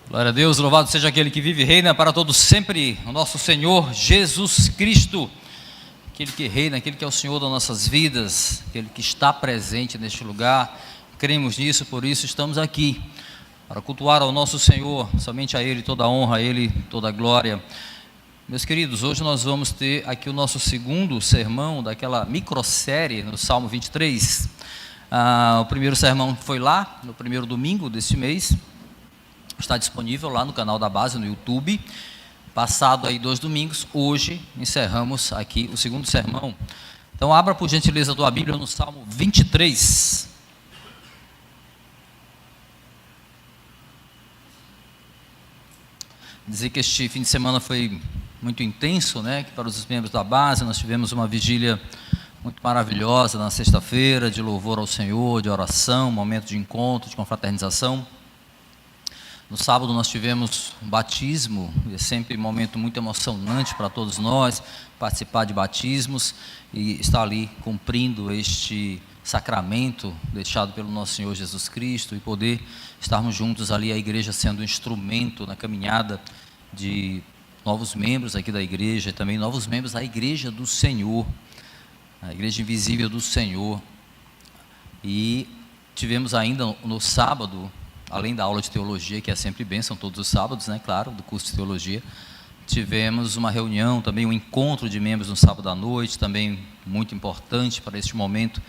Glória a Deus, louvado seja aquele que vive e reina para todos sempre, o nosso Senhor Jesus Cristo, aquele que reina, aquele que é o Senhor das nossas vidas, aquele que está presente neste lugar. Cremos nisso, por isso estamos aqui, para cultuar ao nosso Senhor, somente a Ele toda a honra, a Ele toda a glória. Meus queridos, hoje nós vamos ter aqui o nosso segundo sermão daquela microsérie no Salmo 23. O primeiro sermão foi lá, no primeiro domingo deste mês, está disponível lá no canal da base, no YouTube. Passado aí 2 domingos, hoje encerramos aqui o segundo sermão. Então abra por gentileza a tua Bíblia no Salmo 23. Dizer que este fim de semana foi muito intenso, né? Que para os membros da base nós tivemos uma vigília muito maravilhosa na sexta-feira, de louvor ao Senhor, de oração, momento de encontro, de confraternização. No sábado nós tivemos um batismo, é sempre um momento muito emocionante para todos nós, participar de batismos e estar ali cumprindo este sacramento deixado pelo nosso Senhor Jesus Cristo e poder estarmos juntos ali, a igreja sendo um instrumento na caminhada de novos membros aqui da igreja e também novos membros da igreja do Senhor, a igreja invisível do Senhor. E tivemos ainda no sábado, além da aula de teologia, que é sempre bênção todos os sábados, né, claro, do curso de teologia, tivemos uma reunião, também um encontro de membros no sábado à noite, também muito importante para este momento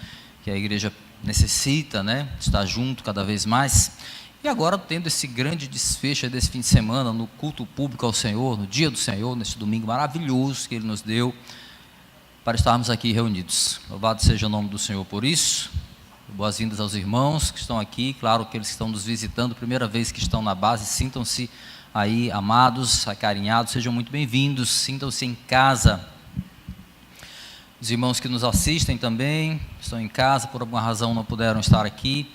que a igreja necessita, né, estar junto cada vez mais. E agora, tendo esse grande desfecho desse fim de semana, no culto público ao Senhor, no dia do Senhor, neste domingo maravilhoso que Ele nos deu, para estarmos aqui reunidos. Louvado seja o nome do Senhor por isso. Boas-vindas aos irmãos que estão aqui, claro, aqueles que estão nos visitando, primeira vez que estão na base, sintam-se aí amados, acarinhados, sejam muito bem-vindos, sintam-se em casa. Os irmãos que nos assistem também, estão em casa, por alguma razão não puderam estar aqui,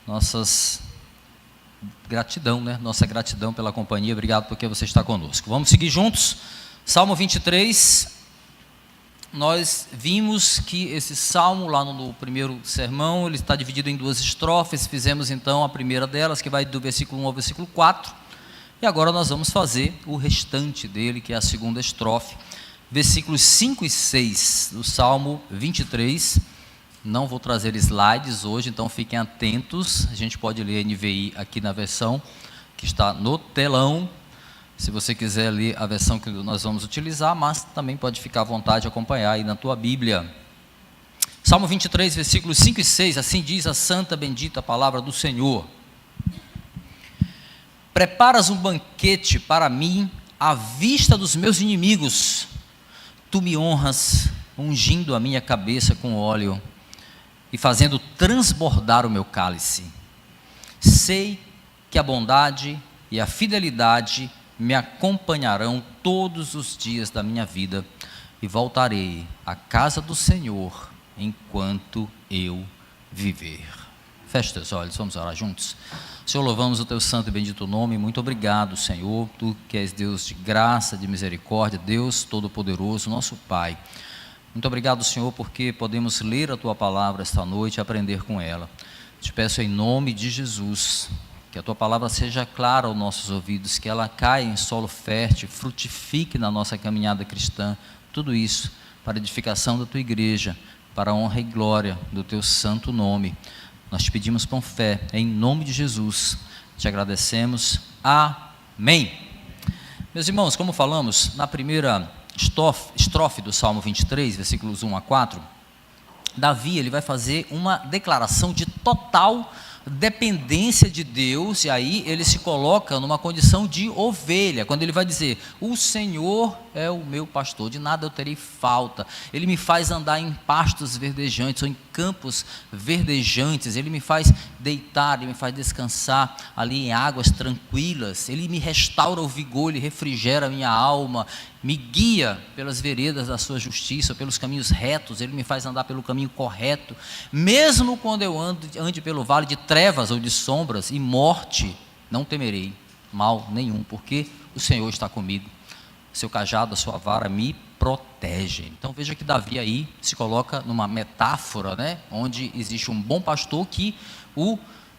nossa gratidão pela companhia, obrigado porque você está conosco. Vamos seguir juntos, Salmo 23, nós vimos que esse salmo, lá no primeiro sermão, ele está dividido em 2 estrofes, fizemos então a primeira delas, que vai do versículo 1 ao versículo 4, e agora nós vamos fazer o restante dele, que é a segunda estrofe, versículos 5 e 6 do Salmo 23, não vou trazer slides hoje, então fiquem atentos, a gente pode ler NVI aqui na versão que está no telão, se você quiser ler a versão que nós vamos utilizar, mas também pode ficar à vontade de acompanhar aí na tua Bíblia. Salmo 23, versículos 5 e 6, assim diz a santa bendita palavra do Senhor. Preparas um banquete para mim à vista dos meus inimigos, tu me honras, ungindo a minha cabeça com óleo e fazendo transbordar o meu cálice. Sei que a bondade e a fidelidade me acompanharão todos os dias da minha vida e voltarei à casa do Senhor enquanto eu viver. Feche teus olhos, vamos orar juntos. Senhor, louvamos o teu santo e bendito nome, muito obrigado, Senhor, tu que és Deus de graça, de misericórdia, Deus todo-poderoso, nosso Pai. Muito obrigado, Senhor, porque podemos ler a tua palavra esta noite e aprender com ela. Te peço em nome de Jesus, que a tua palavra seja clara aos nossos ouvidos, que ela caia em solo fértil, frutifique na nossa caminhada cristã, tudo isso para a edificação da tua igreja, para a honra e glória do teu santo nome. Nós te pedimos com fé, em nome de Jesus, te agradecemos, amém. Meus irmãos, como falamos, na primeira estrofe do Salmo 23, versículos 1 a 4, Davi ele vai fazer uma declaração de total dependência de Deus, e aí ele se coloca numa condição de ovelha, quando ele vai dizer, o Senhor é o meu pastor, de nada eu terei falta, ele me faz andar em pastos verdejantes, ou em campos verdejantes, ele me faz deitar, ele me faz descansar ali em águas tranquilas, ele me restaura o vigor, ele refrigera a minha alma, me guia pelas veredas da sua justiça, pelos caminhos retos, ele me faz andar pelo caminho correto, mesmo quando eu ande pelo vale de trevas ou de sombras e morte, não temerei mal nenhum, porque o Senhor está comigo, seu cajado, a sua vara me protege. Então veja que Davi aí se coloca numa metáfora, né, onde existe um bom pastor que o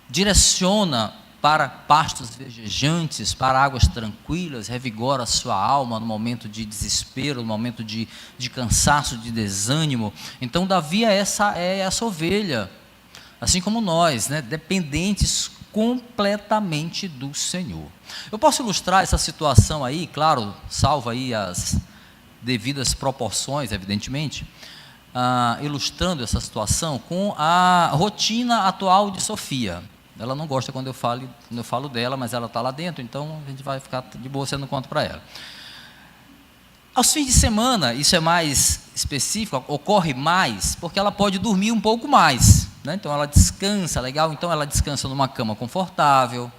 direciona para pastos verdejantes, para águas tranquilas, revigora a sua alma no momento de desespero, no momento de cansaço, de desânimo. Então Davi é essa ovelha, assim como nós, né, dependentes completamente do Senhor. Eu posso ilustrar essa situação aí, claro, salvo aí as devidas proporções, evidentemente, ilustrando essa situação com a rotina atual de Sofia. Ela não gosta quando eu falo dela, mas ela está lá dentro, então a gente vai ficar de boa sendo conto para ela. Aos fins de semana, isso é mais específico, ocorre mais, porque ela pode dormir um pouco mais, né? Então ela descansa, legal? Então ela descansa numa cama confortável,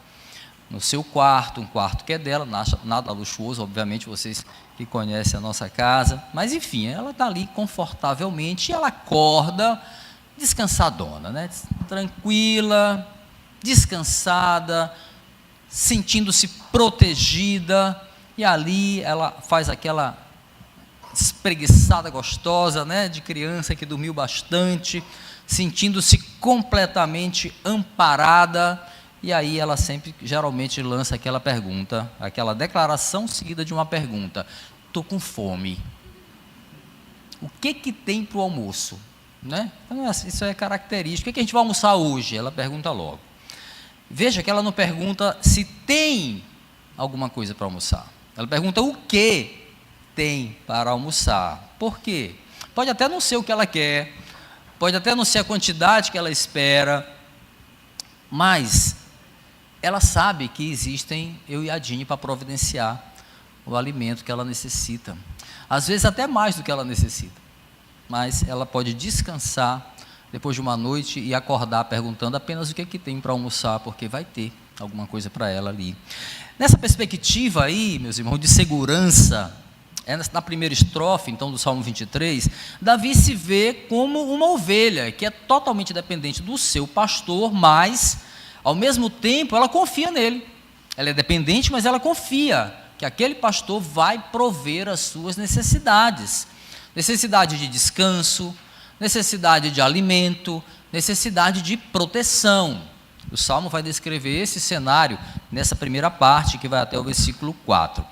no seu quarto, um quarto que é dela, nada luxuoso, obviamente, vocês que conhecem a nossa casa, mas enfim, ela está ali confortavelmente e ela acorda descansadona, né? Tranquila, descansada, sentindo-se protegida, e ali ela faz aquela espreguiçada gostosa, né, de criança que dormiu bastante, sentindo-se completamente amparada, e aí ela sempre, geralmente, lança aquela pergunta, aquela declaração seguida de uma pergunta: estou com fome, o que tem para o almoço? Né? Então, isso é característico. O que a gente vai almoçar hoje? Ela pergunta logo. Veja que ela não pergunta se tem alguma coisa para almoçar, ela pergunta o que tem para almoçar. Por quê? Pode até não ser o que ela quer, pode até não ser a quantidade que ela espera, mas ela sabe que existem eu e a Dini para providenciar o alimento que ela necessita, às vezes até mais do que ela necessita, mas ela pode descansar depois de uma noite e acordar perguntando apenas o que tem para almoçar, porque vai ter alguma coisa para ela ali. Nessa perspectiva aí, meus irmãos, de segurança, na primeira estrofe, então, do Salmo 23, Davi se vê como uma ovelha, que é totalmente dependente do seu pastor, mas, ao mesmo tempo, ela confia nele. Ela é dependente, mas ela confia que aquele pastor vai prover as suas necessidades. Necessidade de descanso, necessidade de alimento, necessidade de proteção. O Salmo vai descrever esse cenário nessa primeira parte, que vai até o versículo 4.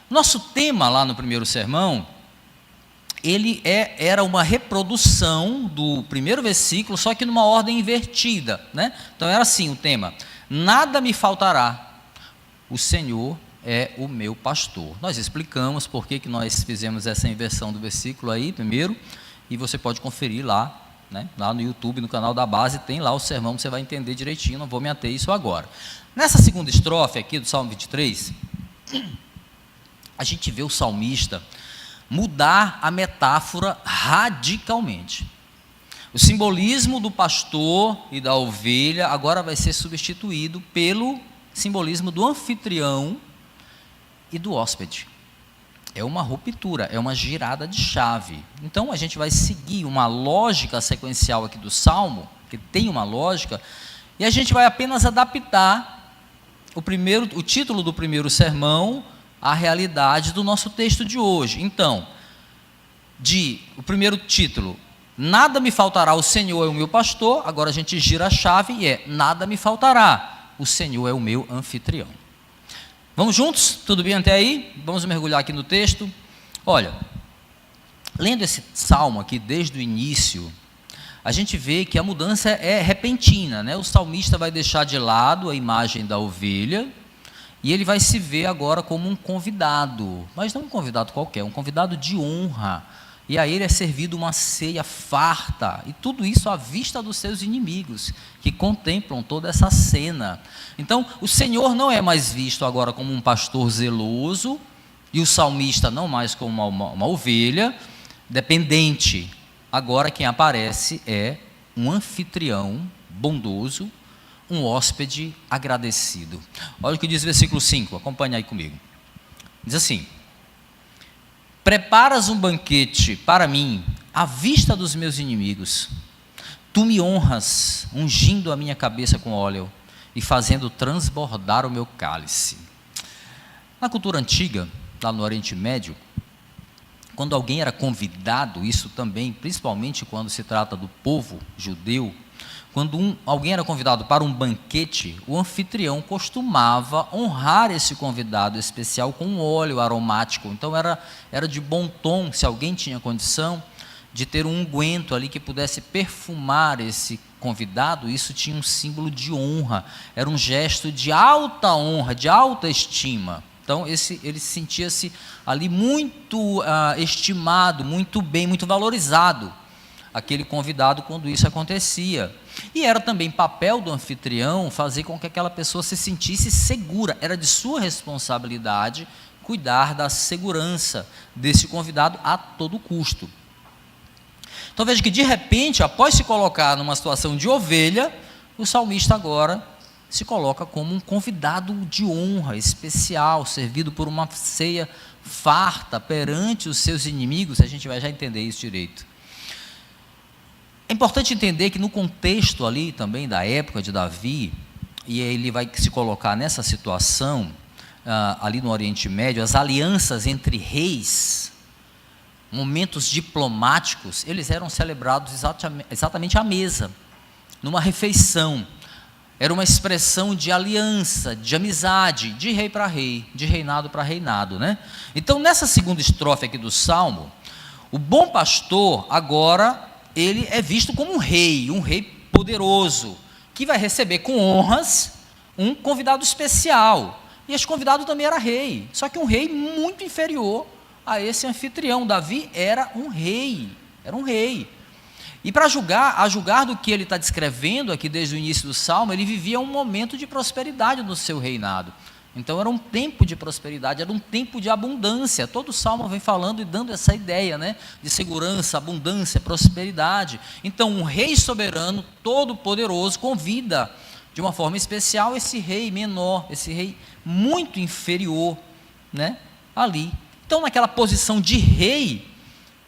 Nosso tema lá no primeiro sermão, ele era uma reprodução do primeiro versículo, só que numa ordem invertida, né? Então era assim o tema: nada me faltará, o Senhor é o meu pastor. Nós explicamos por que nós fizemos essa inversão do versículo aí primeiro, e você pode conferir lá, né? Lá no YouTube, no canal da base, tem lá o sermão, você vai entender direitinho, não vou me ater a isso agora. Nessa segunda estrofe aqui do Salmo 23, a gente vê o salmista mudar a metáfora radicalmente. O simbolismo do pastor e da ovelha agora vai ser substituído pelo simbolismo do anfitrião e do hóspede. É uma ruptura, é uma girada de chave. Então a gente vai seguir uma lógica sequencial aqui do Salmo, que tem uma lógica, e a gente vai apenas adaptar o título do primeiro sermão à realidade do nosso texto de hoje. Então, o primeiro título, nada me faltará, o Senhor é o meu pastor, agora a gente gira a chave e nada me faltará, o Senhor é o meu anfitrião. Vamos juntos? Tudo bem até aí? Vamos mergulhar aqui no texto. Olha, lendo esse salmo aqui desde o início, a gente vê que a mudança é repentina, né? O salmista vai deixar de lado a imagem da ovelha e ele vai se ver agora como um convidado, mas não um convidado qualquer, um convidado de honra. E a ele é servido uma ceia farta, e tudo isso à vista dos seus inimigos, que contemplam toda essa cena. Então, o Senhor não é mais visto agora como um pastor zeloso, e o salmista não mais como uma ovelha dependente. Agora quem aparece é um anfitrião bondoso, um hóspede agradecido. Olha o que diz o versículo 5, acompanha aí comigo. Diz assim: preparas um banquete para mim, à vista dos meus inimigos. Tu me honras, ungindo a minha cabeça com óleo e fazendo transbordar o meu cálice. Na cultura antiga, lá no Oriente Médio, quando alguém era convidado, isso também, principalmente quando se trata do povo judeu, quando alguém era convidado para um banquete, o anfitrião costumava honrar esse convidado especial com um óleo aromático. Então era de bom tom, se alguém tinha condição de ter um unguento ali que pudesse perfumar esse convidado, isso tinha um símbolo de honra, era um gesto de alta honra, de alta estima. Então ele sentia-se ali muito estimado, muito bem, muito valorizado, aquele convidado, quando isso acontecia. E era também papel do anfitrião fazer com que aquela pessoa se sentisse segura, era de sua responsabilidade cuidar da segurança desse convidado a todo custo. Então veja que de repente, após se colocar numa situação de ovelha, o salmista agora se coloca como um convidado de honra especial, servido por uma ceia farta perante os seus inimigos. A gente vai já entender isso direito. É importante entender que no contexto ali também da época de Davi, e ele vai se colocar nessa situação, ali no Oriente Médio, as alianças entre reis, momentos diplomáticos, eles eram celebrados exatamente à mesa, numa refeição. Era uma expressão de aliança, de amizade, de rei para rei, de reinado para reinado, né? Então, nessa segunda estrofe aqui do Salmo, o bom pastor agora, ele é visto como um rei poderoso, que vai receber com honras um convidado especial. E esse convidado também era rei, só que um rei muito inferior a esse anfitrião. Davi era um rei. E a julgar do que ele está descrevendo aqui desde o início do Salmo, ele vivia um momento de prosperidade no seu reinado. Então era um tempo de prosperidade, era um tempo de abundância. Todo o Salmo vem falando e dando essa ideia, né, de segurança, abundância, prosperidade. Então um rei soberano, todo poderoso, convida de uma forma especial esse rei menor, esse rei muito inferior, né, ali. Então naquela posição de rei,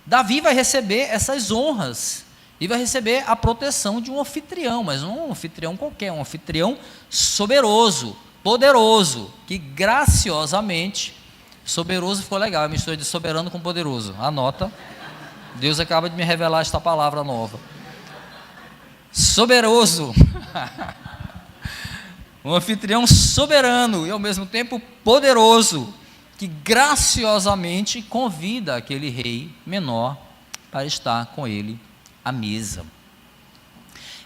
Davi vai receber essas honras e vai receber a proteção de um anfitrião, mas não um anfitrião qualquer, um anfitrião soberoso, poderoso, que graciosamente, soberoso ficou legal, a mistura de soberano com poderoso, anota, Deus acaba de me revelar esta palavra nova, soberoso, um anfitrião soberano e ao mesmo tempo poderoso, que graciosamente convida aquele rei menor para estar com ele à mesa.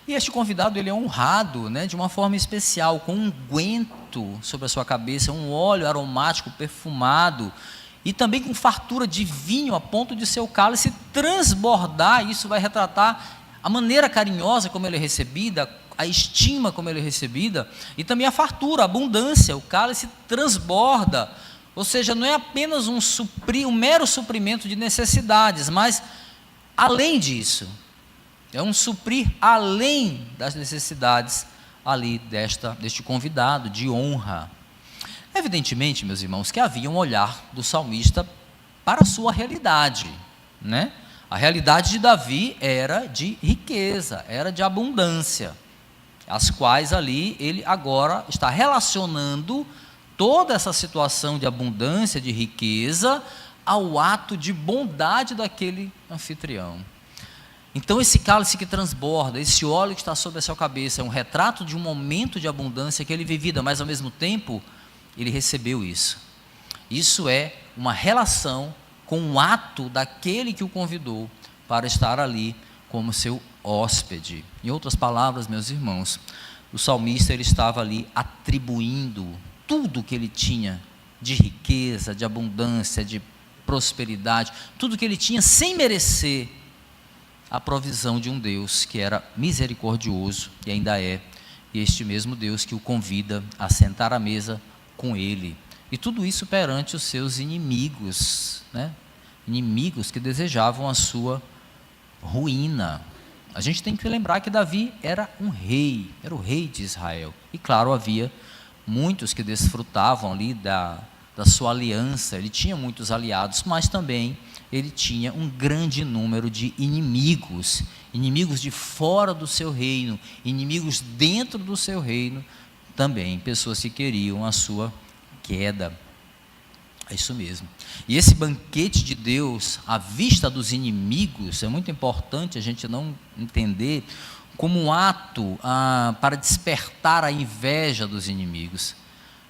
E este convidado, ele é honrado, né, de uma forma especial, com um unguento sobre a sua cabeça, um óleo aromático perfumado, e também com fartura de vinho a ponto de seu cálice transbordar. Isso vai retratar a maneira carinhosa como ele é recebida, a estima como ele é recebida, e também a fartura, a abundância. O cálice transborda, ou seja, não é apenas um mero suprimento de necessidades, mas além disso, é um suprir além das necessidades ali deste convidado de honra. Evidentemente, meus irmãos, que havia um olhar do salmista para a sua realidade, né? A realidade de Davi era de riqueza, era de abundância, as quais ali ele agora está relacionando toda essa situação de abundância, de riqueza, ao ato de bondade daquele anfitrião. Então esse cálice que transborda, esse óleo que está sobre a sua cabeça, é um retrato de um momento de abundância que ele vivia, mas ao mesmo tempo ele recebeu isso. Isso é uma relação com o ato daquele que o convidou para estar ali como seu hóspede. Em outras palavras, meus irmãos, o salmista, ele estava ali atribuindo tudo que ele tinha de riqueza, de abundância, de prosperidade, tudo que ele tinha sem merecer a provisão de um Deus que era misericordioso e ainda é, e este mesmo Deus que o convida a sentar à mesa com ele. E tudo isso perante os seus inimigos, né? Inimigos que desejavam a sua ruína. A gente tem que lembrar que Davi era um rei, era o rei de Israel. E claro, havia muitos que desfrutavam ali da sua aliança, ele tinha muitos aliados, mas também ele tinha um grande número de inimigos, inimigos de fora do seu reino, inimigos dentro do seu reino também, pessoas que queriam a sua queda. É isso mesmo. E esse banquete de Deus à vista dos inimigos, é muito importante a gente não entender como um ato para despertar a inveja dos inimigos.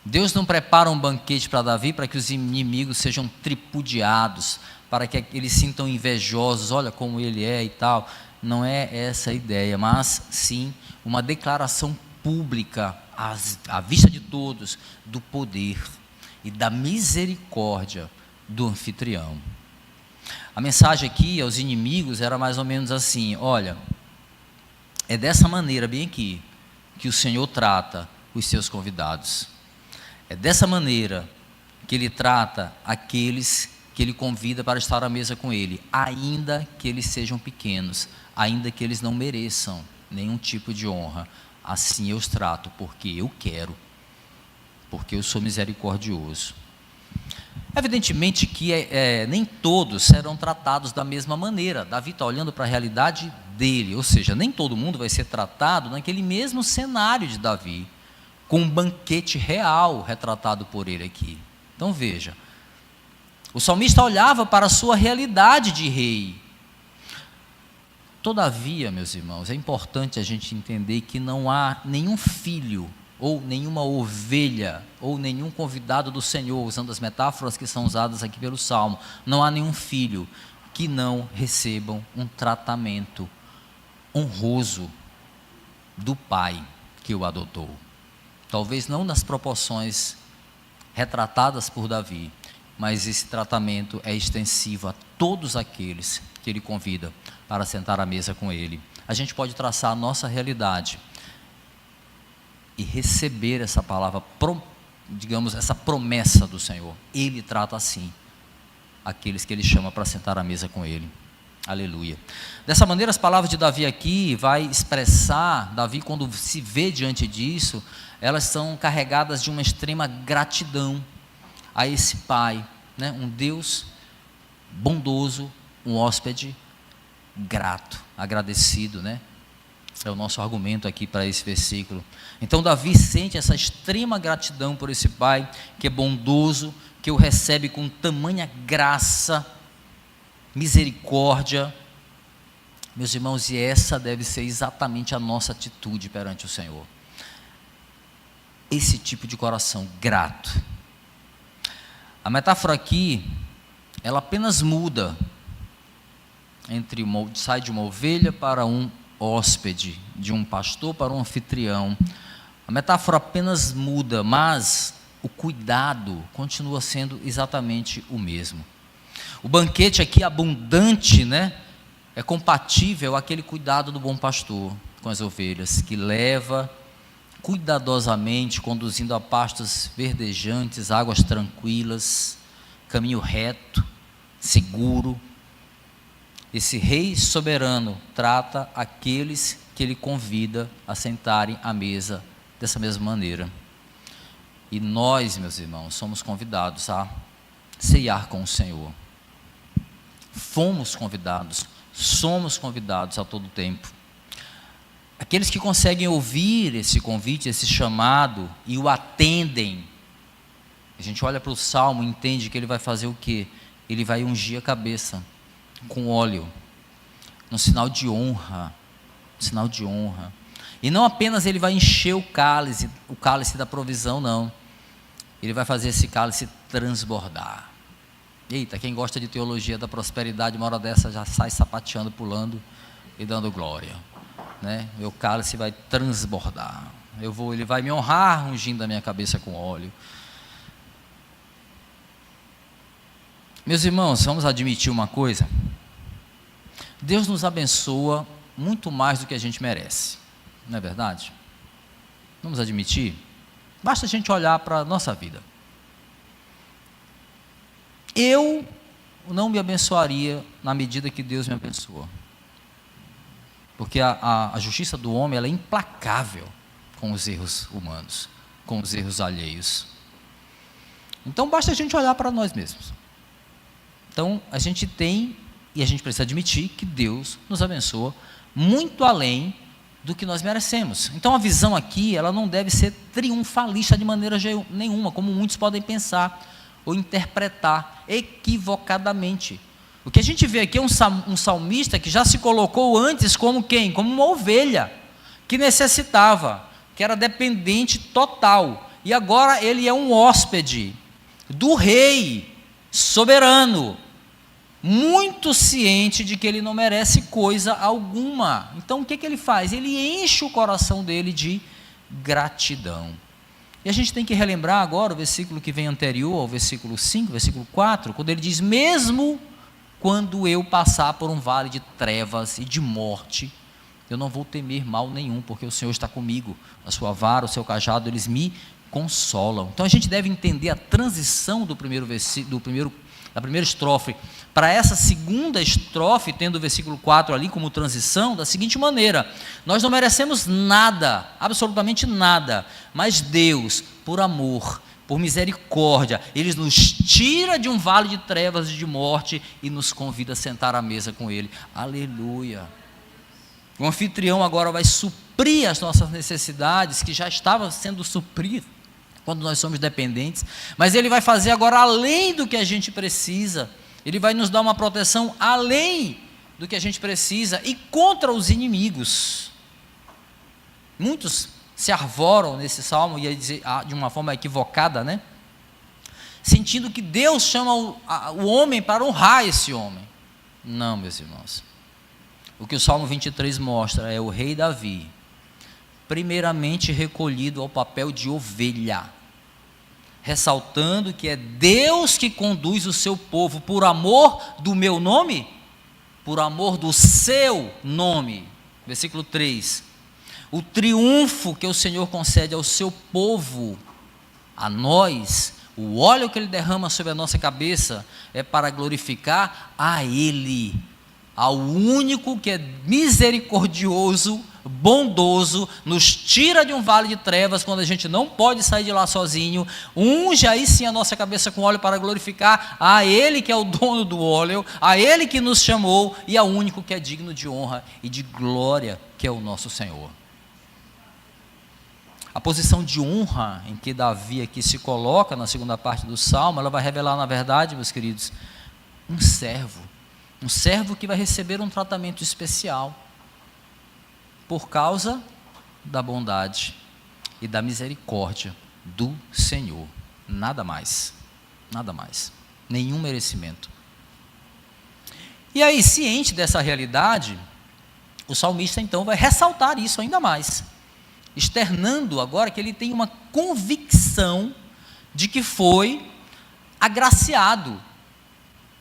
Deus não prepara um banquete para Davi para que os inimigos sejam tripudiados, para que eles sintam invejosos, olha como ele é e tal. Não é essa a ideia, mas sim uma declaração pública, à vista de todos, do poder e da misericórdia do anfitrião. A mensagem aqui aos inimigos era mais ou menos assim: olha, é dessa maneira, bem aqui, que o Senhor trata os seus convidados. É dessa maneira que Ele trata aqueles que Ele convida para estar à mesa com Ele, ainda que eles sejam pequenos, ainda que eles não mereçam nenhum tipo de honra. Assim eu os trato, porque eu quero, porque eu sou misericordioso. Evidentemente que nem todos serão tratados da mesma maneira. Davi está olhando para a realidade dele, ou seja, nem todo mundo vai ser tratado naquele mesmo cenário de Davi, com um banquete real retratado por ele aqui. Então veja, o salmista olhava para a sua realidade de rei. Todavia, meus irmãos, é importante a gente entender que não há nenhum filho, ou nenhuma ovelha, ou nenhum convidado do Senhor, usando as metáforas que são usadas aqui pelo Salmo, não há nenhum filho que não recebam um tratamento honroso do pai que o adotou. Talvez não nas proporções retratadas por Davi, mas esse tratamento é extensivo a todos aqueles que ele convida para sentar à mesa com ele. A gente pode traçar a nossa realidade e receber essa palavra, digamos, essa promessa do Senhor. Ele trata assim aqueles que ele chama para sentar à mesa com ele. Aleluia. Dessa maneira, as palavras de Davi aqui vai expressar, Davi, quando se vê diante disso, elas são carregadas de uma extrema gratidão a esse Pai, né? Um Deus bondoso, um hóspede grato, agradecido, né? É o nosso argumento aqui para esse versículo. Então Davi sente essa extrema gratidão por esse Pai que é bondoso, que o recebe com tamanha graça, misericórdia. Meus irmãos, e essa deve ser exatamente a nossa atitude perante o Senhor. Esse tipo de coração grato. A metáfora aqui, ela apenas muda sai de uma ovelha para um hóspede, de um pastor para um anfitrião. A metáfora apenas muda, mas o cuidado continua sendo exatamente o mesmo. O banquete aqui abundante, né, é compatível àquele cuidado do bom pastor com as ovelhas, que leva cuidadosamente, conduzindo a pastos verdejantes, águas tranquilas, caminho reto, seguro. Esse rei soberano trata aqueles que ele convida a sentarem à mesa dessa mesma maneira. E nós, meus irmãos, somos convidados a ceiar com o Senhor. Fomos convidados, somos convidados a todo tempo. Aqueles que conseguem ouvir esse convite, esse chamado e o atendem, a gente olha para o Salmo e entende que ele vai fazer o quê? Ele vai ungir a cabeça com óleo, no sinal de honra, sinal de honra. E não apenas ele vai encher o cálice da provisão, não. Ele vai fazer esse cálice transbordar. Eita, quem gosta de teologia da prosperidade, uma hora dessa já sai sapateando, pulando e dando glória, né? Meu cálice vai transbordar. Ele vai me honrar ungindo a minha cabeça com óleo. Meus irmãos, vamos admitir uma coisa. Deus nos abençoa muito mais do que a gente merece, não é verdade? Vamos admitir? Basta a gente olhar para a nossa vida. Eu não me abençoaria na medida que Deus me abençoa, porque a justiça do homem ela é implacável com os erros humanos, com os erros alheios. Então basta a gente olhar para nós mesmos. Então a gente tem, e a gente precisa admitir que Deus nos abençoa muito além do que nós merecemos. Então a visão aqui, ela não deve ser triunfalista de maneira nenhuma, como muitos podem pensar ou interpretar equivocadamente. O que a gente vê aqui é um salmista que já se colocou antes como quem? Como uma ovelha, que necessitava, que era dependente total. E agora ele é um hóspede do rei soberano, muito ciente de que ele não merece coisa alguma. Então o que ele faz? Ele enche o coração dele de gratidão. E a gente tem que relembrar agora o versículo que vem anterior ao versículo 5, versículo 4, quando ele diz: mesmo quando eu passar por um vale de trevas e de morte, eu não vou temer mal nenhum, porque o Senhor está comigo, a sua vara, o seu cajado, eles me consolam. Então a gente deve entender a transição da primeira estrofe para essa segunda estrofe, tendo o versículo 4 ali como transição, da seguinte maneira: nós não merecemos nada, absolutamente nada, mas Deus, por amor, por misericórdia, Ele nos tira de um vale de trevas e de morte e nos convida a sentar à mesa com Ele. Aleluia! O anfitrião agora vai suprir as nossas necessidades, que já estavam sendo supridas quando nós somos dependentes, mas Ele vai fazer agora além do que a gente precisa. Ele vai nos dar uma proteção além do que a gente precisa e contra os inimigos. Muitos se arvoram nesse salmo, ia dizer de uma forma equivocada, né? Sentindo que Deus chama o homem para honrar esse homem. Não, meus irmãos. O que o Salmo 23 mostra é o rei Davi, primeiramente recolhido ao papel de ovelha, ressaltando que é Deus que conduz o seu povo por amor do meu nome, por amor do seu nome. Versículo 3. O triunfo que o Senhor concede ao seu povo, a nós, o óleo que Ele derrama sobre a nossa cabeça, é para glorificar a Ele, ao único que é misericordioso, bondoso, nos tira de um vale de trevas quando a gente não pode sair de lá sozinho, unge aí sim a nossa cabeça com óleo para glorificar a Ele que é o dono do óleo, a Ele que nos chamou e ao único que é digno de honra e de glória, que é o nosso Senhor. A posição de honra em que Davi aqui se coloca na segunda parte do Salmo, ela vai revelar, na verdade, meus queridos, um servo que vai receber um tratamento especial por causa da bondade e da misericórdia do Senhor. Nada mais, nenhum merecimento. E aí, ciente dessa realidade, o salmista então vai ressaltar isso ainda mais, externando agora que ele tem uma convicção de que foi agraciado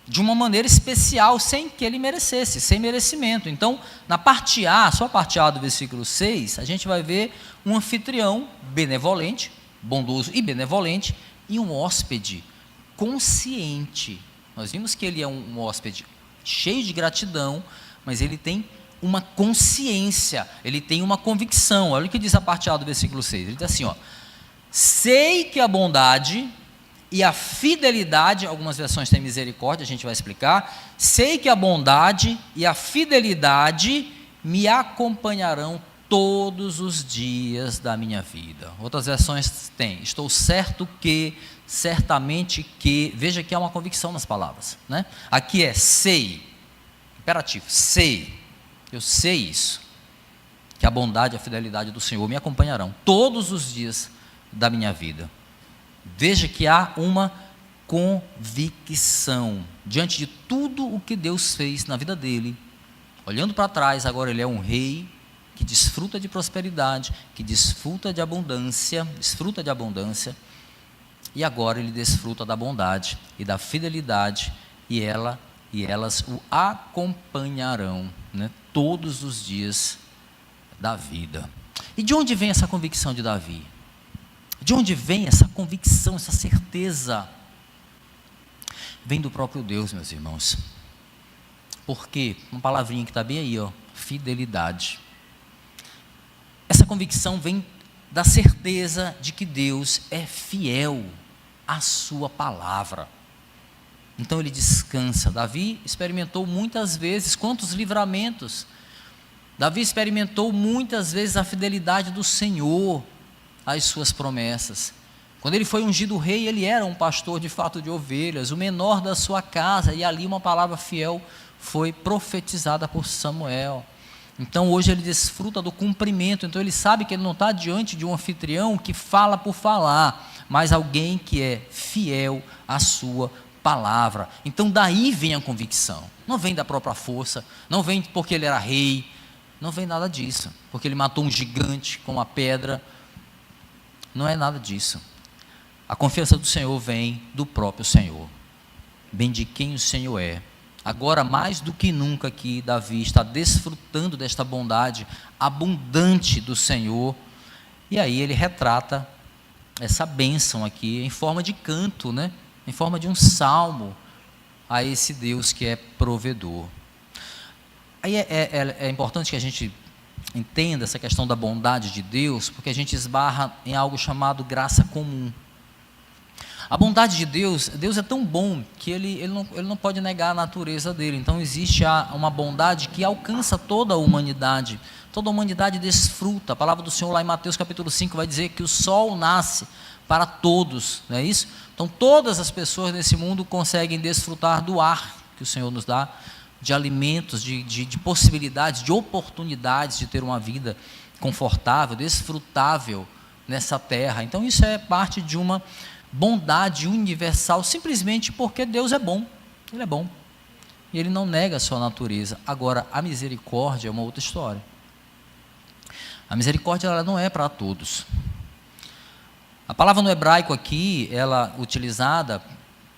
de uma maneira especial, sem que ele merecesse, sem merecimento. Então, na parte A, só a parte A do versículo 6, a gente vai ver um anfitrião benevolente, bondoso e benevolente, e um hóspede consciente. Nós vimos que ele é um hóspede cheio de gratidão, mas ele tem uma consciência, ele tem uma convicção. Olha o que diz a parte A do versículo 6, ele diz assim, sei que a bondade e a fidelidade, algumas versões têm misericórdia, a gente vai explicar, sei que a bondade e a fidelidade me acompanharão todos os dias da minha vida. Outras versões têm, estou certo que, certamente que, veja que há uma convicção nas palavras, né? Aqui é sei, imperativo, sei, eu sei isso, que a bondade e a fidelidade do Senhor me acompanharão todos os dias da minha vida. Veja que há uma convicção diante de tudo o que Deus fez na vida dele. Olhando para trás, agora ele é um rei que desfruta de prosperidade, que desfruta de abundância, e agora ele desfruta da bondade e da fidelidade, e elas o acompanharão, né, todos os dias da vida. E de onde vem essa convicção de Davi? De onde vem essa convicção, essa certeza? Vem do próprio Deus, meus irmãos. Por quê? Uma palavrinha que está bem aí, fidelidade. Essa convicção vem da certeza de que Deus é fiel à sua palavra. Então ele descansa. Davi experimentou muitas vezes, quantos livramentos. Davi experimentou muitas vezes a fidelidade do Senhor às suas promessas. Quando ele foi ungido rei, ele era um pastor de fato de ovelhas, o menor da sua casa, e ali uma palavra fiel foi profetizada por Samuel. Então hoje ele desfruta do cumprimento, então ele sabe que ele não está diante de um anfitrião que fala por falar, mas alguém que é fiel à sua palavra. Então daí vem a convicção, não vem da própria força, não vem porque ele era rei, não vem nada disso, porque ele matou um gigante com uma pedra, não é nada disso. A confiança do Senhor vem do próprio Senhor, bem de quem o Senhor é. Agora, mais do que nunca aqui, Davi está desfrutando desta bondade abundante do Senhor, e aí ele retrata essa bênção aqui em forma de canto, né? Em forma de um salmo a esse Deus que é provedor. Aí é importante que a gente entenda essa questão da bondade de Deus, porque a gente esbarra em algo chamado graça comum. A bondade de Deus, Deus é tão bom que ele não pode negar a natureza dele. Então existe uma bondade que alcança toda a humanidade. Toda a humanidade desfruta. A palavra do Senhor lá em Mateus capítulo 5 vai dizer que o sol nasce para todos, não é isso? Então todas as pessoas nesse mundo conseguem desfrutar do ar que o Senhor nos dá, de alimentos, de possibilidades, de oportunidades de ter uma vida confortável, desfrutável nessa terra. Então isso é parte de uma bondade universal, simplesmente porque Deus é bom, Ele é bom, e Ele não nega a sua natureza. Agora, a misericórdia é uma outra história. A misericórdia ela não é para todos. A palavra no hebraico aqui, ela utilizada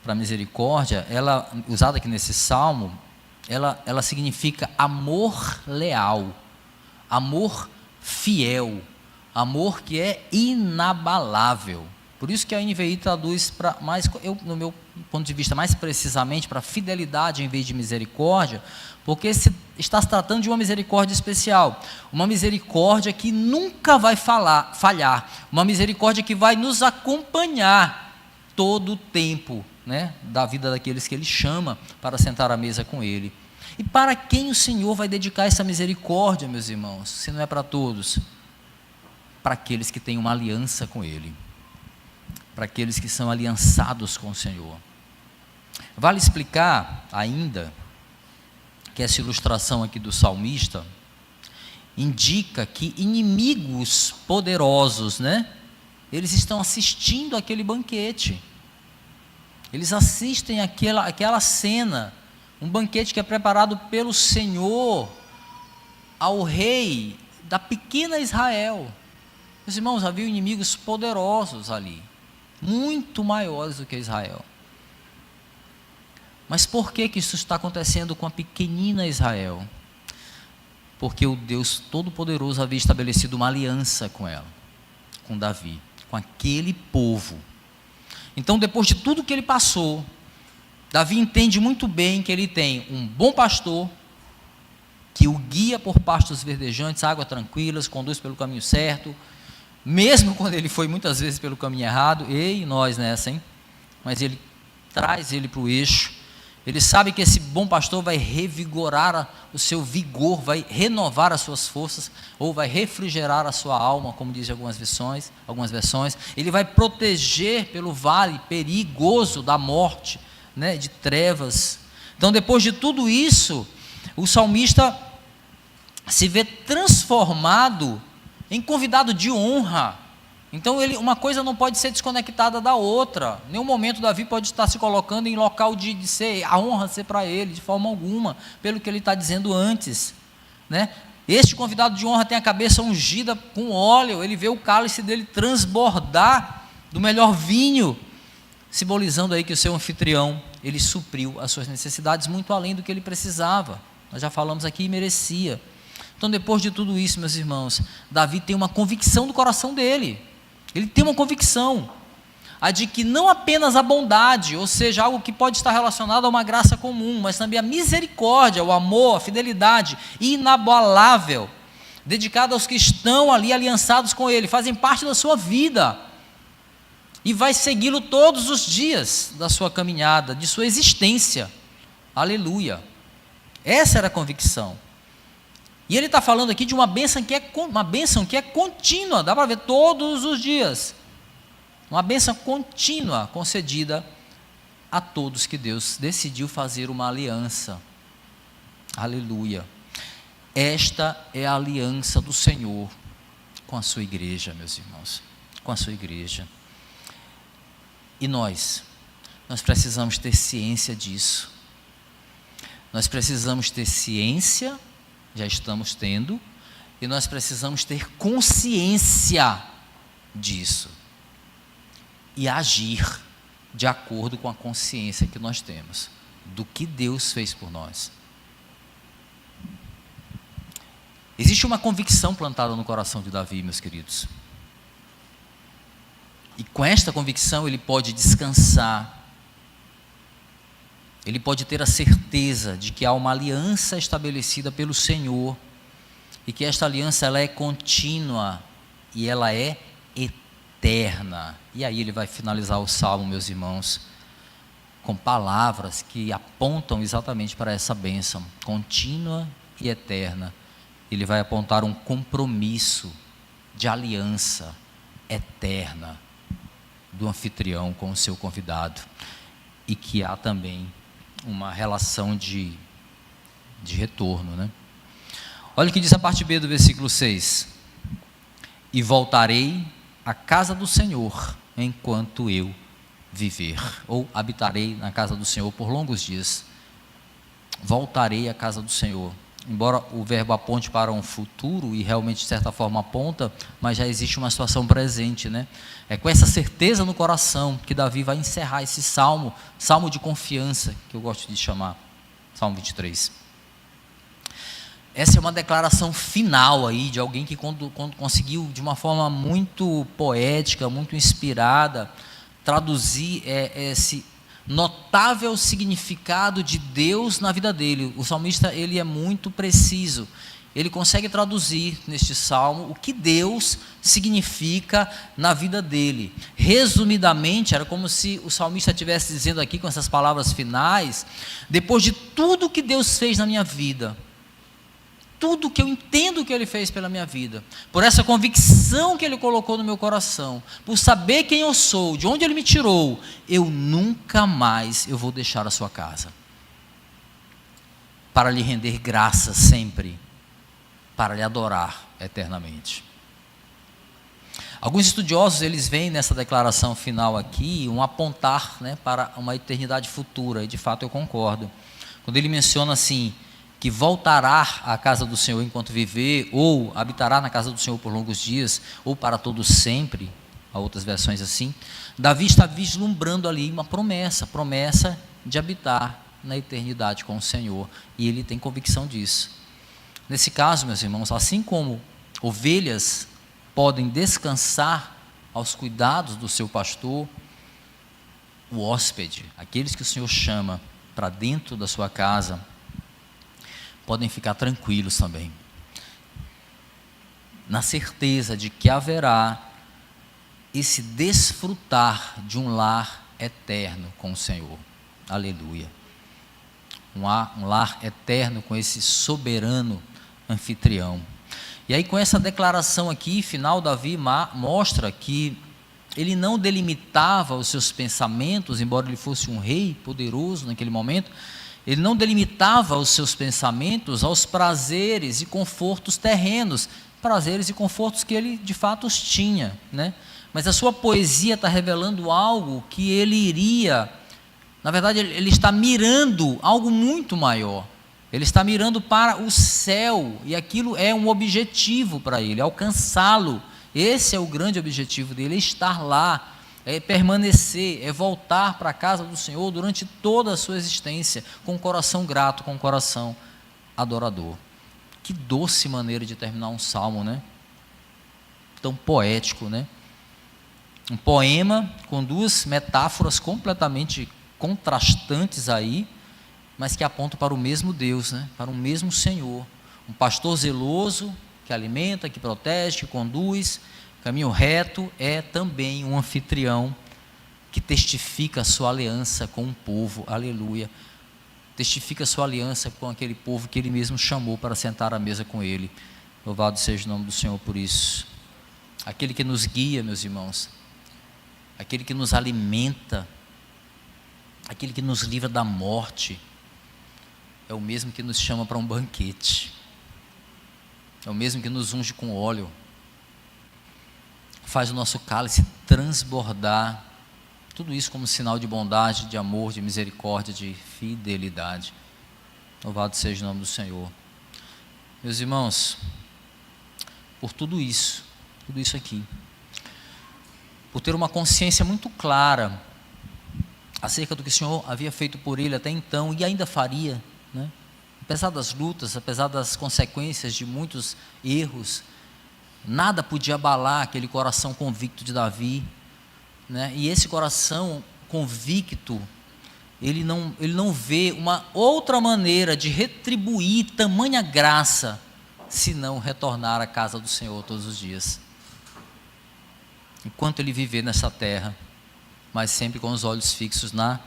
para misericórdia, ela usada aqui nesse salmo, ela significa amor leal, amor fiel, amor que é inabalável. Por isso que a NVI traduz no meu ponto de vista, mais precisamente para fidelidade em vez de misericórdia, porque está se tratando de uma misericórdia especial, uma misericórdia que nunca vai falhar, uma misericórdia que vai nos acompanhar todo o tempo, né, da vida daqueles que Ele chama para sentar à mesa com Ele. E para quem o Senhor vai dedicar essa misericórdia, meus irmãos, se não é para todos? Para aqueles que têm uma aliança com Ele, para aqueles que são aliançados com o Senhor. Vale explicar ainda que essa ilustração aqui do salmista indica que inimigos poderosos, né, eles estão assistindo aquele banquete, eles assistem aquela cena, um banquete que é preparado pelo Senhor ao rei da pequena Israel. Meus irmãos, havia inimigos poderosos ali, muito maiores do que Israel. Mas por que isso está acontecendo com a pequenina Israel? Porque o Deus Todo-Poderoso havia estabelecido uma aliança com ela, com Davi, com aquele povo. Então, depois de tudo que ele passou, Davi entende muito bem que ele tem um bom pastor, que o guia por pastos verdejantes, águas tranquilas, conduz pelo caminho certo, mesmo quando ele foi muitas vezes pelo caminho errado, e nós nessa, hein? Mas ele traz ele para o eixo. Ele sabe que esse bom pastor vai revigorar o seu vigor, vai renovar as suas forças, ou vai refrigerar a sua alma, como dizem algumas versões. Ele vai proteger pelo vale perigoso da morte, né, de trevas. Então, depois de tudo isso, o salmista se vê transformado em convidado de honra. Então uma coisa não pode ser desconectada da outra. Em nenhum momento Davi pode estar se colocando em local de ser, a honra ser para ele, de forma alguma, pelo que ele está dizendo antes, né? Este convidado de honra tem a cabeça ungida com óleo, ele vê o cálice dele transbordar do melhor vinho, simbolizando aí que o seu anfitrião, ele supriu as suas necessidades muito além do que ele precisava. Nós já falamos aqui e merecia. Então, depois de tudo isso, meus irmãos, Davi tem uma convicção do coração dele. Ele tem uma convicção, a de que não apenas a bondade, ou seja, algo que pode estar relacionado a uma graça comum, mas também a misericórdia, o amor, a fidelidade inabalável, dedicada aos que estão ali aliançados com ele, fazem parte da sua vida, e vai segui-lo todos os dias da sua caminhada, de sua existência. Aleluia! Essa era a convicção. E ele está falando aqui de uma bênção que é contínua, dá para ver todos os dias. Uma bênção contínua concedida a todos que Deus decidiu fazer uma aliança. Aleluia. Esta é a aliança do Senhor com a sua igreja, meus irmãos, com a sua igreja. E nós precisamos ter ciência disso. Nós precisamos ter ciência, já estamos tendo, e nós precisamos ter consciência disso e agir de acordo com a consciência que nós temos do que Deus fez por nós. Existe uma convicção plantada no coração de Davi, meus queridos, e com esta convicção ele pode descansar, ele pode ter a certeza de que há uma aliança estabelecida pelo Senhor, e que esta aliança ela é contínua e ela é eterna. E aí ele vai finalizar o salmo, meus irmãos, com palavras que apontam exatamente para essa bênção, contínua e eterna. Ele vai apontar um compromisso de aliança eterna do anfitrião com o seu convidado, e que há também uma relação de retorno, né? Olha o que diz a parte B do versículo 6: e voltarei à casa do Senhor enquanto eu viver, ou habitarei na casa do Senhor por longos dias. Voltarei à casa do Senhor. Embora o verbo aponte para um futuro, e realmente de certa forma aponta, mas já existe uma situação presente, né? É com essa certeza no coração que Davi vai encerrar esse salmo de confiança, que eu gosto de chamar, Salmo 23. Essa é uma declaração final aí de alguém que quando conseguiu de uma forma muito poética, muito inspirada, traduzir esse notável significado de Deus na vida dele. O salmista ele é muito preciso, ele consegue traduzir neste salmo o que Deus significa na vida dele. Resumidamente, era como se o salmista estivesse dizendo aqui com essas palavras finais: depois de tudo que Deus fez na minha vida, tudo que eu entendo que Ele fez pela minha vida, por essa convicção que Ele colocou no meu coração, por saber quem eu sou, de onde Ele me tirou, eu nunca mais vou deixar a sua casa, para lhe render graças sempre, para lhe adorar eternamente. Alguns estudiosos, eles veem nessa declaração final aqui, um apontar, né, para uma eternidade futura, e de fato eu concordo. Quando ele menciona assim, que voltará à casa do Senhor enquanto viver, ou habitará na casa do Senhor por longos dias, ou para todo sempre, há outras versões assim, Davi está vislumbrando ali uma promessa de habitar na eternidade com o Senhor, e ele tem convicção disso. Nesse caso, meus irmãos, assim como ovelhas podem descansar aos cuidados do seu pastor, o hóspede, aqueles que o Senhor chama para dentro da sua casa, podem ficar tranquilos também, na certeza de que haverá esse desfrutar de um lar eterno com o Senhor. Aleluia. Um lar eterno com esse soberano anfitrião. E aí, com essa declaração aqui, final, Davi mostra que ele não delimitava os seus pensamentos, embora ele fosse um rei poderoso naquele momento, ele não delimitava os seus pensamentos aos prazeres e confortos terrenos, prazeres e confortos que ele de fato os tinha, né? Mas a sua poesia está revelando algo que ele iria, na verdade ele está mirando algo muito maior, ele está mirando para o céu, e aquilo é um objetivo para ele, alcançá-lo. Esse é o grande objetivo dele, é estar lá, é permanecer, é voltar para a casa do Senhor durante toda a sua existência, com o coração grato, com o coração adorador. Que doce maneira de terminar um salmo, né? Tão poético, né? Um poema com duas metáforas completamente contrastantes aí, mas que apontam para o mesmo Deus, né? Para o mesmo Senhor. Um pastor zeloso, que alimenta, que protege, que conduz. Caminho reto é também um anfitrião que testifica a sua aliança com um povo, aleluia, testifica a sua aliança com aquele povo que ele mesmo chamou para sentar à mesa com ele. Louvado seja o nome do Senhor por isso. Aquele que nos guia, meus irmãos, aquele que nos alimenta, aquele que nos livra da morte, é o mesmo que nos chama para um banquete, é o mesmo que nos unge com óleo, faz o nosso cálice transbordar, tudo isso como sinal de bondade, de amor, de misericórdia, de fidelidade. Louvado seja o nome do Senhor. Meus irmãos, por tudo isso aqui, por ter uma consciência muito clara acerca do que o Senhor havia feito por ele até então e ainda faria, né? Apesar das lutas, apesar das consequências de muitos erros, nada podia abalar aquele coração convicto de Davi, né? E esse coração convicto, ele não vê uma outra maneira de retribuir tamanha graça, senão retornar à casa do Senhor todos os dias, enquanto ele viver nessa terra, mas sempre com os olhos fixos na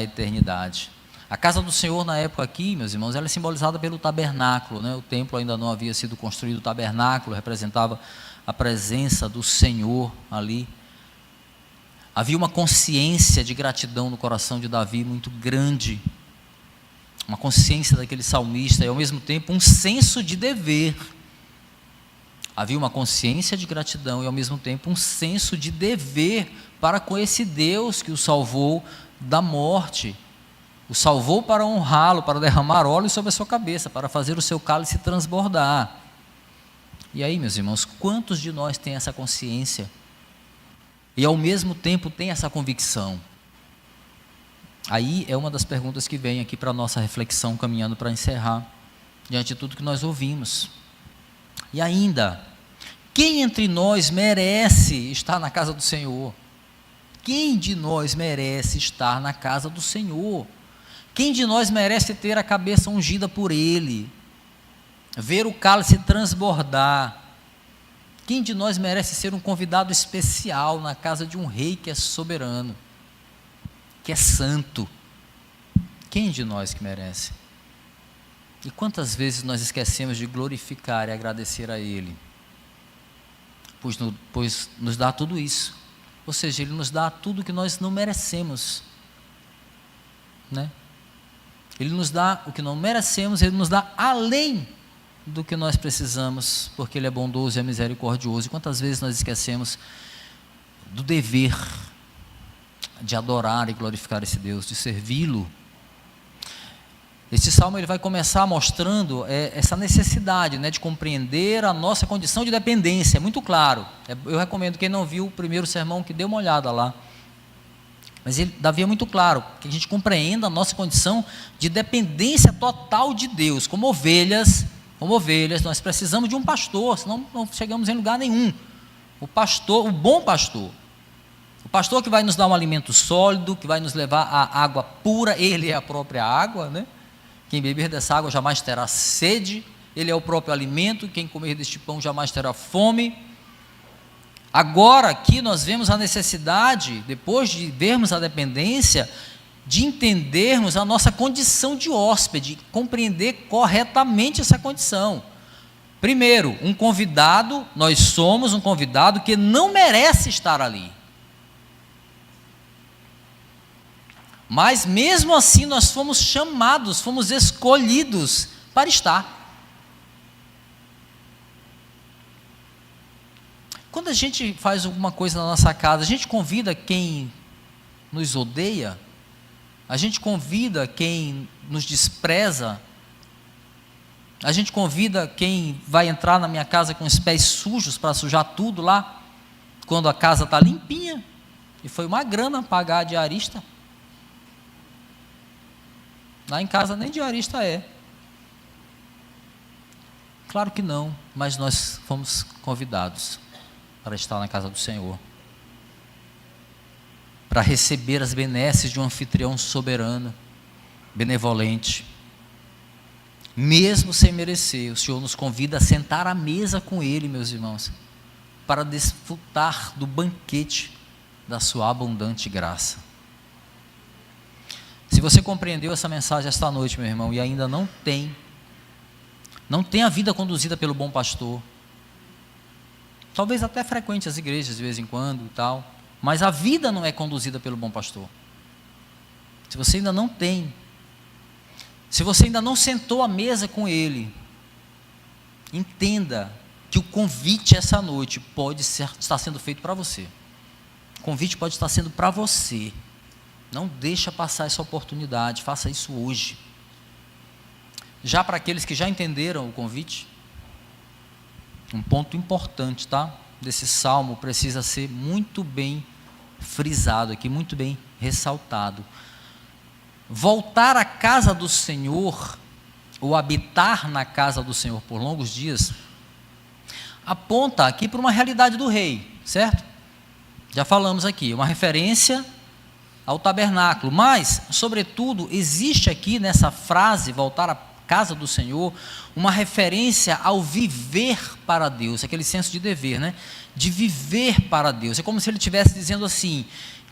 eternidade. A casa do Senhor na época aqui, meus irmãos, ela é simbolizada pelo tabernáculo, né? O templo ainda não havia sido construído, o tabernáculo representava a presença do Senhor ali. Havia uma consciência de gratidão no coração de Davi muito grande, uma consciência daquele salmista e ao mesmo tempo um senso de dever. Havia uma consciência de gratidão e ao mesmo tempo um senso de dever para com esse Deus que o salvou da morte, o salvou para honrá-lo, para derramar óleo sobre a sua cabeça, para fazer o seu cálice transbordar. E aí, meus irmãos, quantos de nós têm essa consciência e ao mesmo tempo tem essa convicção? Aí é uma das perguntas que vem aqui para a nossa reflexão, caminhando para encerrar, diante de tudo que nós ouvimos. E ainda, quem entre nós merece estar na casa do Senhor? Quem de nós merece estar na casa do Senhor? Quem de nós merece ter a cabeça ungida por Ele, ver o cálice transbordar? Quem de nós merece ser um convidado especial na casa de um rei que é soberano, que é santo? Quem de nós que merece? E quantas vezes nós esquecemos de glorificar e agradecer a Ele, pois nos dá tudo isso, ou seja, Ele nos dá tudo que nós não merecemos, né? Ele nos dá o que não merecemos, Ele nos dá além do que nós precisamos, porque Ele é bondoso e é misericordioso. E quantas vezes nós esquecemos do dever de adorar e glorificar esse Deus, de servi-lo? Este salmo ele vai começar mostrando essa necessidade, né, de compreender a nossa condição de dependência. É muito claro. Eu recomendo, quem não viu o primeiro sermão, que dê uma olhada lá. Mas Davi é muito claro, que a gente compreenda a nossa condição de dependência total de Deus. Como ovelhas, nós precisamos de um pastor, senão não chegamos em lugar nenhum. O pastor, o bom pastor, o pastor que vai nos dar um alimento sólido, que vai nos levar à água pura, Ele é a própria água, né? Quem beber dessa água jamais terá sede, Ele é o próprio alimento, quem comer deste pão jamais terá fome. Agora aqui nós vemos a necessidade, depois de vermos a dependência, de entendermos a nossa condição de hóspede, compreender corretamente essa condição. Primeiro, um convidado, nós somos um convidado que não merece estar ali. Mas mesmo assim nós fomos chamados, fomos escolhidos para estar. Quando a gente faz alguma coisa na nossa casa, a gente convida quem nos odeia, a gente convida quem nos despreza, a gente convida quem vai entrar na minha casa com os pés sujos para sujar tudo lá, quando a casa está limpinha, e foi uma grana pagar a diarista. Lá em casa nem diarista é. Claro que não, mas nós fomos convidados para estar na casa do Senhor, para receber as benesses de um anfitrião soberano, benevolente. Mesmo sem merecer, o Senhor nos convida a sentar à mesa com Ele, meus irmãos, para desfrutar do banquete da sua abundante graça. Se você compreendeu essa mensagem esta noite, meu irmão, e ainda não tem a vida conduzida pelo bom pastor, talvez até frequente as igrejas de vez em quando e tal, mas a vida não é conduzida pelo bom pastor. Se você ainda não tem, se você ainda não sentou à mesa com ele, entenda que o convite essa noite pode estar sendo feito para você. O convite pode estar sendo para você. Não deixa passar essa oportunidade, faça isso hoje. Já para aqueles que já entenderam o convite, um ponto importante, tá? Desse salmo precisa ser muito bem frisado aqui, muito bem ressaltado. Voltar à casa do Senhor, ou habitar na casa do Senhor por longos dias, aponta aqui para uma realidade do rei, certo? Já falamos aqui, uma referência ao tabernáculo, mas, sobretudo, existe aqui nessa frase, voltar à casa do Senhor, uma referência ao viver para Deus, aquele senso de dever, né? De viver para Deus. É como se ele estivesse dizendo assim,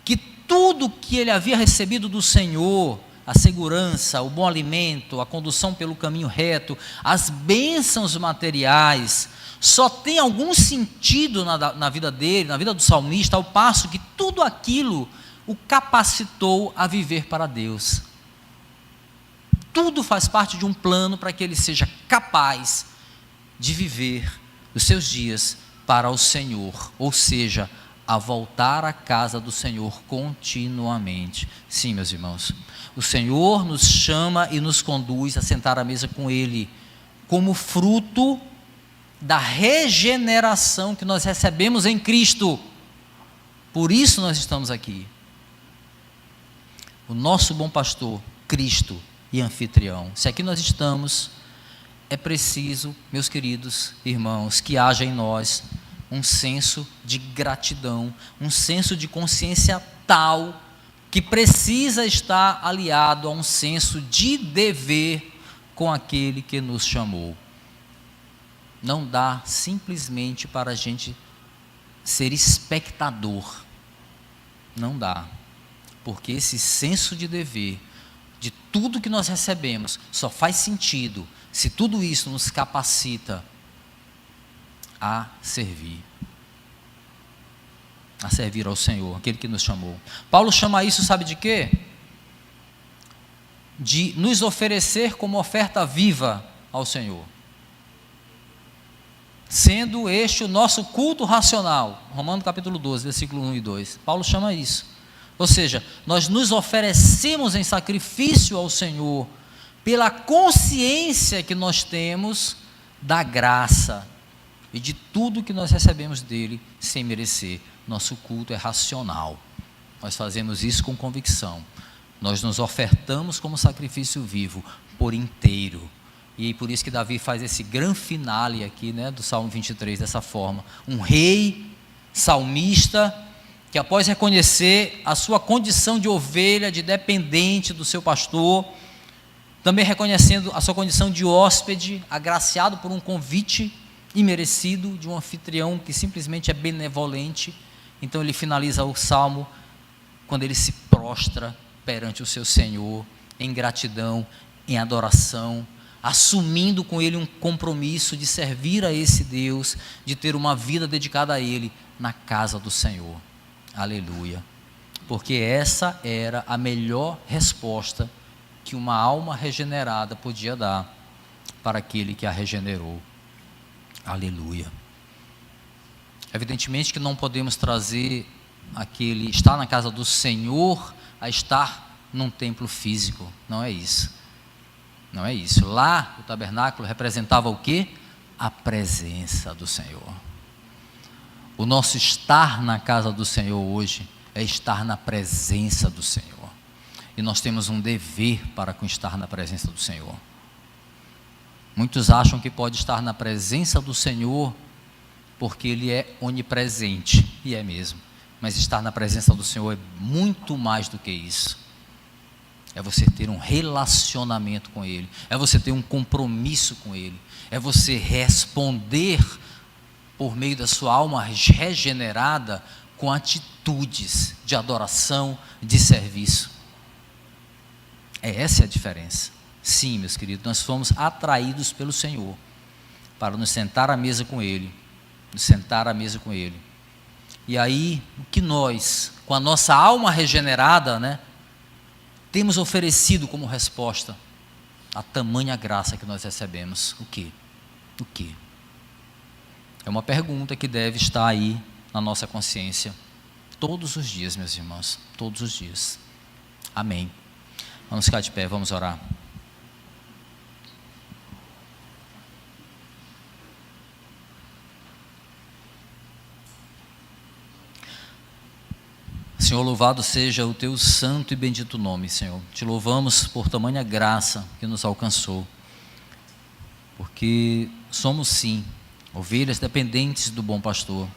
que tudo que ele havia recebido do Senhor, a segurança, o bom alimento, a condução pelo caminho reto, as bênçãos materiais, só tem algum sentido na vida dele, na vida do salmista, ao passo que tudo aquilo o capacitou a viver para Deus. Tudo faz parte de um plano para que ele seja capaz de viver os seus dias para o Senhor, ou seja, a voltar à casa do Senhor continuamente. Sim, meus irmãos, o Senhor nos chama e nos conduz a sentar à mesa com Ele, como fruto da regeneração que nós recebemos em Cristo. Por isso nós estamos aqui. O nosso bom pastor, Cristo e anfitrião. Se aqui nós estamos, é preciso, meus queridos irmãos, que haja em nós um senso de gratidão, um senso de consciência tal, que precisa estar aliado a um senso de dever com aquele que nos chamou. Não dá simplesmente para a gente ser espectador, não dá, porque esse senso de dever, de tudo que nós recebemos, só faz sentido se tudo isso nos capacita a servir ao Senhor, aquele que nos chamou. Paulo chama isso, sabe de quê? De nos oferecer como oferta viva ao Senhor, sendo este o nosso culto racional. Romanos capítulo 12, versículo 1 e 2. Paulo chama isso. Ou seja, nós nos oferecemos em sacrifício ao Senhor, pela consciência que nós temos da graça e de tudo que nós recebemos dele sem merecer. Nosso culto é racional, nós fazemos isso com convicção, nós nos ofertamos como sacrifício vivo, por inteiro, e por isso que Davi faz esse grande finale aqui, né, do Salmo 23, dessa forma, um rei salmista, que após reconhecer a sua condição de ovelha, de dependente do seu pastor, também reconhecendo a sua condição de hóspede, agraciado por um convite imerecido de um anfitrião que simplesmente é benevolente, então ele finaliza o salmo quando ele se prostra perante o seu Senhor, em gratidão, em adoração, assumindo com ele um compromisso de servir a esse Deus, de ter uma vida dedicada a ele na casa do Senhor. Aleluia, porque essa era a melhor resposta que uma alma regenerada podia dar para aquele que a regenerou. Aleluia. Evidentemente que não podemos trazer aquele estar na casa do Senhor a estar num templo físico, não é isso. Não é isso. Lá o tabernáculo representava o quê? A presença do Senhor. O nosso estar na casa do Senhor hoje é estar na presença do Senhor. E nós temos um dever para com estar na presença do Senhor. Muitos acham que pode estar na presença do Senhor porque Ele é onipresente, e é mesmo. Mas estar na presença do Senhor é muito mais do que isso. É você ter um relacionamento com Ele, é você ter um compromisso com Ele, é você responder por meio da sua alma regenerada com atitudes de adoração, de serviço. Essa é a diferença. Sim, meus queridos, nós fomos atraídos pelo Senhor para nos sentar à mesa com Ele, nos sentar à mesa com Ele, E aí, o que nós, com a nossa alma regenerada, né, temos oferecido como resposta a tamanha graça que nós recebemos? O quê? O quê? É uma pergunta que deve estar aí na nossa consciência todos os dias, meus irmãos, todos os dias. Amém. Vamos ficar de pé, vamos orar. Senhor, louvado seja o teu santo e bendito nome, Senhor. Te louvamos por tamanha graça que nos alcançou, porque somos sim ovelhas dependentes do bom pastor.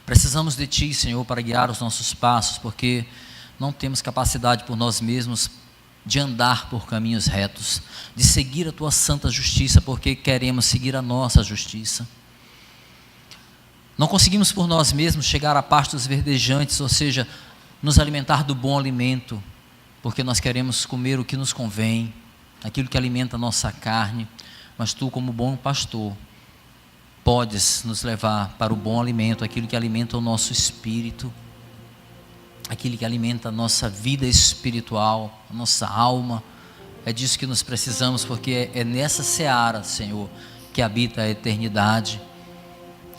Precisamos de Ti, Senhor, para guiar os nossos passos, porque não temos capacidade por nós mesmos de andar por caminhos retos, de seguir a Tua santa justiça, porque queremos seguir a nossa justiça. Não conseguimos por nós mesmos chegar a pastos verdejantes, ou seja, nos alimentar do bom alimento, porque nós queremos comer o que nos convém, aquilo que alimenta a nossa carne, mas Tu, como bom pastor, podes nos levar para o bom alimento, aquilo que alimenta o nosso espírito, aquilo que alimenta a nossa vida espiritual, a nossa alma. É disso que nós precisamos, porque é nessa seara, Senhor, que habita a eternidade.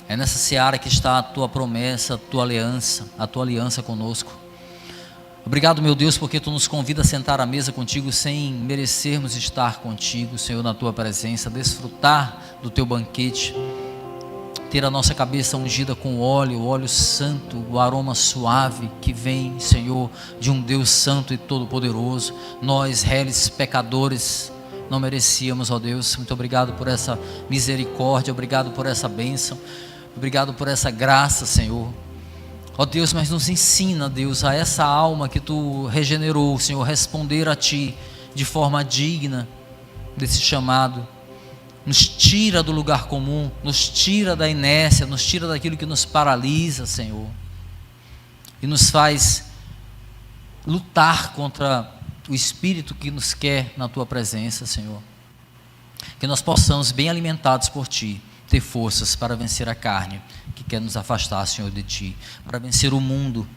É nessa seara que está a Tua promessa, a Tua aliança conosco. Obrigado, meu Deus, porque Tu nos convida a sentar à mesa contigo sem merecermos estar contigo, Senhor, na Tua presença, desfrutar do Teu banquete, ter a nossa cabeça ungida com óleo, o óleo santo, o aroma suave que vem, Senhor, de um Deus santo e todo-poderoso. Nós, réis pecadores, não merecíamos, ó Deus. Muito obrigado por essa misericórdia, obrigado por essa bênção, obrigado por essa graça, Senhor. Ó Deus, mas nos ensina, Deus, a essa alma que Tu regenerou, Senhor, responder a Ti de forma digna desse chamado. Nos tira do lugar comum, nos tira da inércia, nos tira daquilo que nos paralisa, Senhor, e nos faz lutar contra o espírito que nos quer na Tua presença, Senhor. Que nós possamos, bem alimentados por Ti, ter forças para vencer a carne que quer nos afastar, Senhor, de Ti, para vencer o mundo,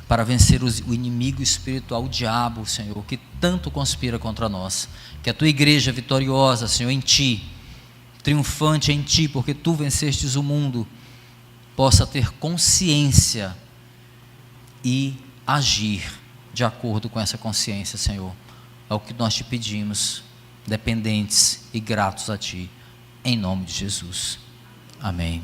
para vencer o inimigo espiritual, o diabo, Senhor, que tanto conspira contra nós. Que a Tua igreja vitoriosa, Senhor, em Ti, triunfante em Ti, porque Tu vencestes o mundo, possa ter consciência e agir de acordo com essa consciência, Senhor. É o que nós Te pedimos, dependentes e gratos a Ti, em nome de Jesus. Amém.